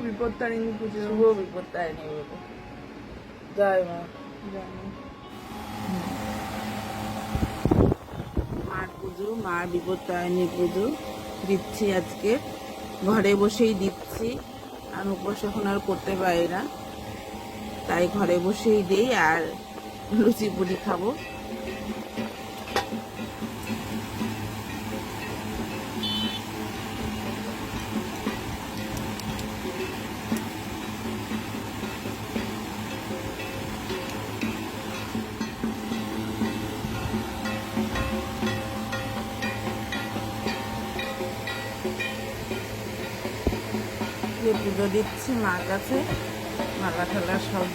বিপত্তারিণী পুজো। শুভ বিপত্তারিণী পুজো। জয় মা। মার পুজো, মার বিপত্তারিণী পুজো দিচ্ছি আজকে, ঘরে বসেই দিচ্ছি। আর উপোস এখন আর করতে পারি না, তাই ঘরে বসেই দিই আর লুচি পুরি খাবো। পুজো দিচ্ছি মার কাছে, মালা ঠালা সব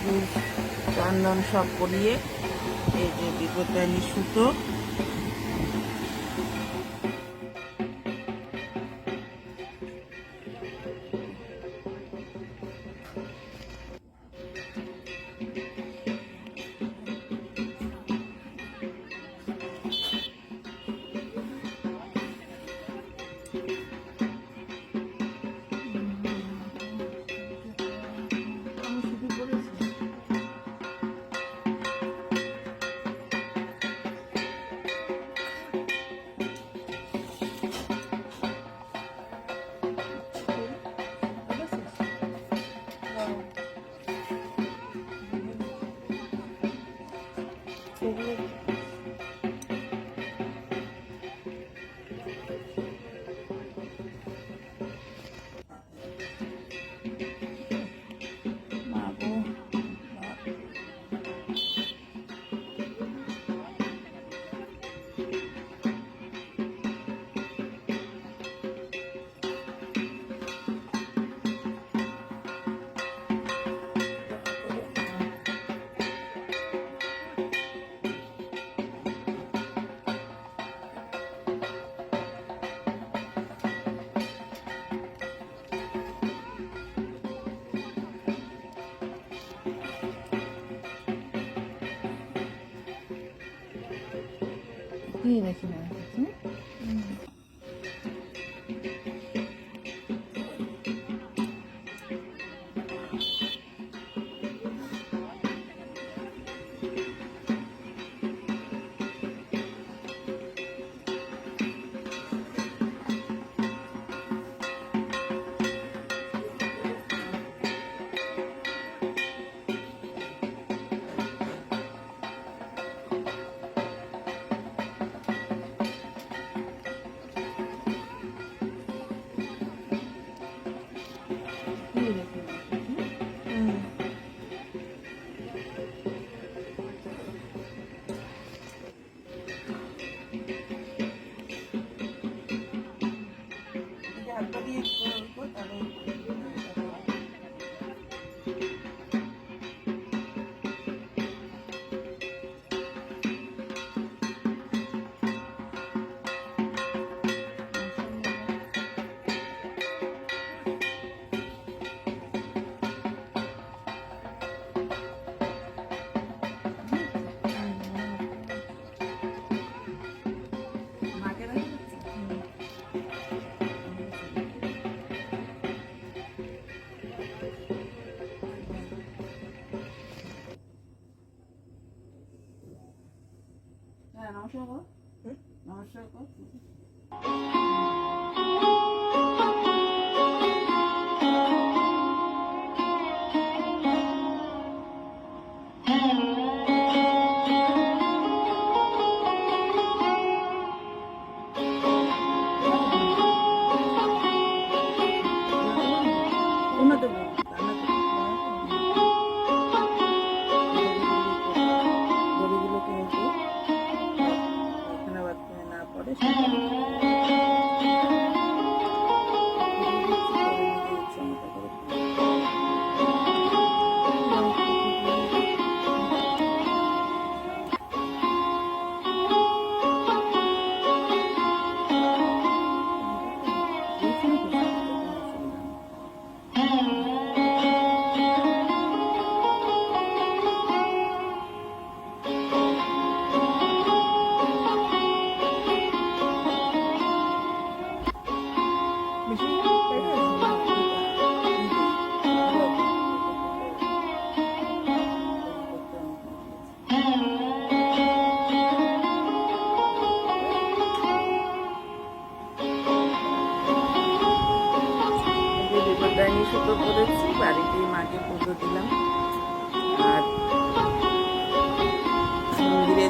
চন্দন সব পরিয়ে। এই যে বিপত্তারিণী সুতো, দেখি না নমস্কার করো, নমস্কার করো।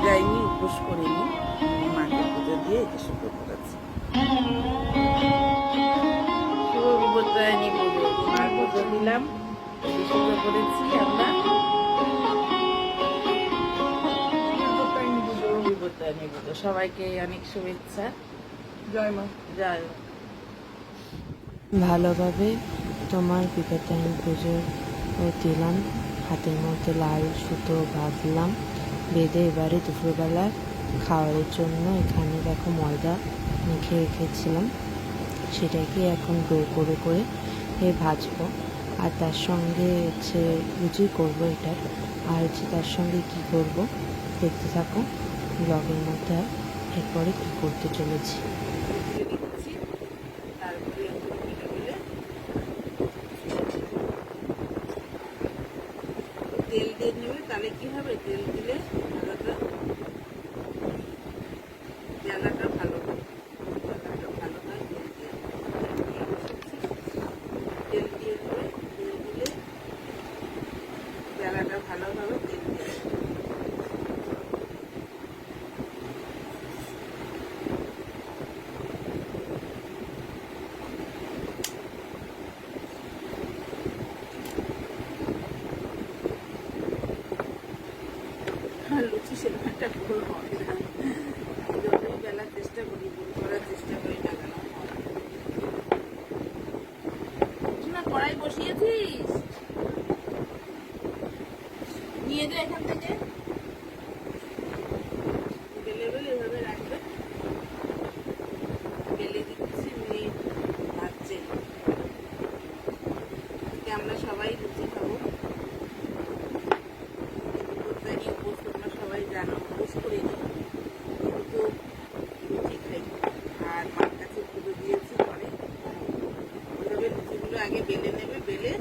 যাইনি, উপোস করিনি, মাকে পুজো দিয়ে এটা শুরু করেছি। শুভ বিপত্তারিণী পুজো, মার পুজো দিলাম, শুরু করেছি আমরা। শুভ বিপত্তারিণী পুজো, সবাইকে অনেক শুভেচ্ছা। জয় মা। জয়। ভালোভাবে তোমার বিপত্তারিণী পুজো দিলাম, হাতের মধ্যে লাল সুতো বাঁধলাম, বেঁধে এবারে দুপুরবেলা খাওয়ার জন্য এখানে দেখো ময়দা মেখে রেখেছিলাম, সেটাকে এখন ডো করে করে ভাজবো। আর তার সঙ্গে হচ্ছে লুচি করবো এটার, আর হচ্ছে তার সঙ্গে কি করব দেখতে থাকো ব্লগের মধ্যে। আর এরপরে কী করতে চলেছি তারপরে তেল দিয়ে নেবে, তাহলে কি হবে, তেল দিলে জ্বালাটা ভালো হয়, জ্বালাটা ভালো হয় তেল দিয়ে। তেল দিয়ে দেবে, তেল দিলে জ্বালাটা ভালো হবে, তেল দিয়ে। লুচি সেরকম একটা গোল হয় না, যতই বেলার চেষ্টা করি, গোল করার চেষ্টা করি না কেন না। কড়াই বসিয়েছিস, নিয়ে যা এখান থেকে, বেলে বেলে এভাবে রাখবে, বেলে দিচ্ছি, মেয়ে ভাজছে। আমরা সবাই লুচি খাবো, তোমরা সবাই জানো, উপোস করে নিই, কিন্তু লুচি খাই। আর মার কাছে পুজো দিয়েছি, পরে ওইভাবে লুচিগুলো আগে বেলে নেবে, বেলে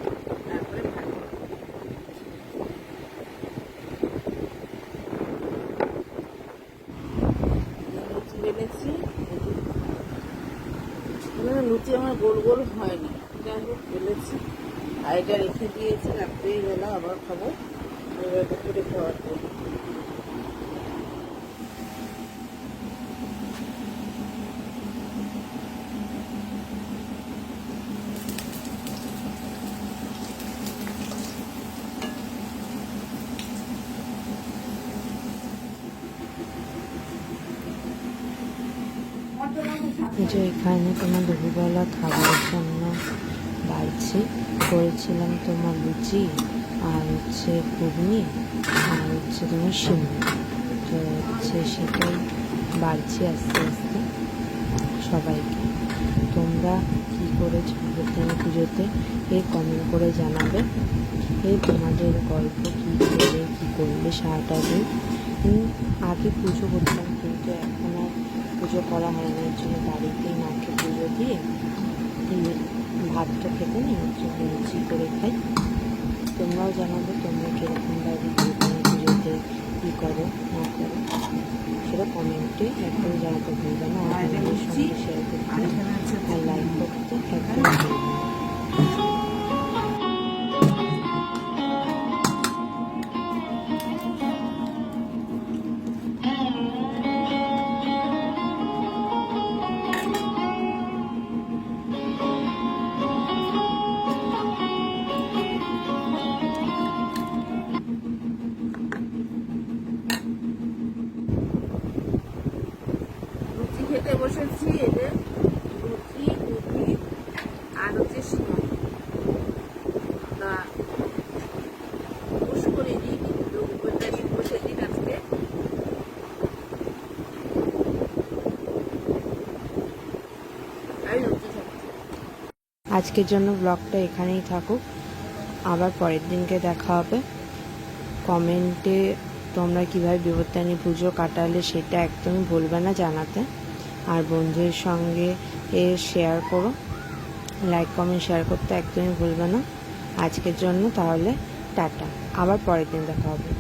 তারপরে ভাজবে। লুচি বেলেছি, লুচি আমার গোল গোল হয়নি, যাই হোক বেলেছি। আর এটা রেখে দিয়েছি, রাত্রেবেলা আবার খাবো, এবার দুপুরে খাওয়ার জন্য। যে এখানে তোমার দুপুরবেলা খাবারের জন্য বাড়ছি, করেছিলাম তোমার লুচি আর হচ্ছে ঘুগনি আর হচ্ছে তোমার সিমনি। তো হচ্ছে সেটাই বাড়ছি আস্তে আস্তে সবাইকে। তোমরা কী করেছো বিপত্তারিণী পুজোতে কমেন্ট করে জানাবে। তোমাদের গল্প কী করে কী করলে সারাটা দিন। আগে পুজো করতাম, কিন্তু এখন আর পুজো করা হয় না, এর জন্য বাড়িতেই মাকে পুজো দিয়ে ভাতটা খেতে নিই, এর জন্য লুচি করে খাই। তোমরাও জানাবে তোমরা কীরকমভাবে বিপত্তারিণী পুজোতে কী করো না করো, সেটা কমেন্টে একদম জানাতে ভুলবে না। আর আমাদের সঙ্গে শেয়ার করতে আর লাইক করতে একদম ভুলবে না। লুচি খেতে বসেছি, এদের লুচি ঘুগনি আর হচ্ছে সিমা। তা উপোস করিনি, কিন্তু বিপত্তারিণী বসে দিন আজকে। আর লুচি খাচ্ছি। আজকের জন্য ব্লগটা এখানেই থাকুক, আবার পরের দিনকে দেখা হবে। কমেন্টে তোমরা কীভাবে বিপত্তারিণী পুজো কাটালে সেটা একদমই ভুলবে না জানাতে। আর বন্ধুদের সঙ্গে শেয়ার করো, লাইক কমেন্ট শেয়ার করতে একদমই ভুলবে না। আজকের জন্য তাহলে টাটা, আবার পরের দিন দেখা হবে।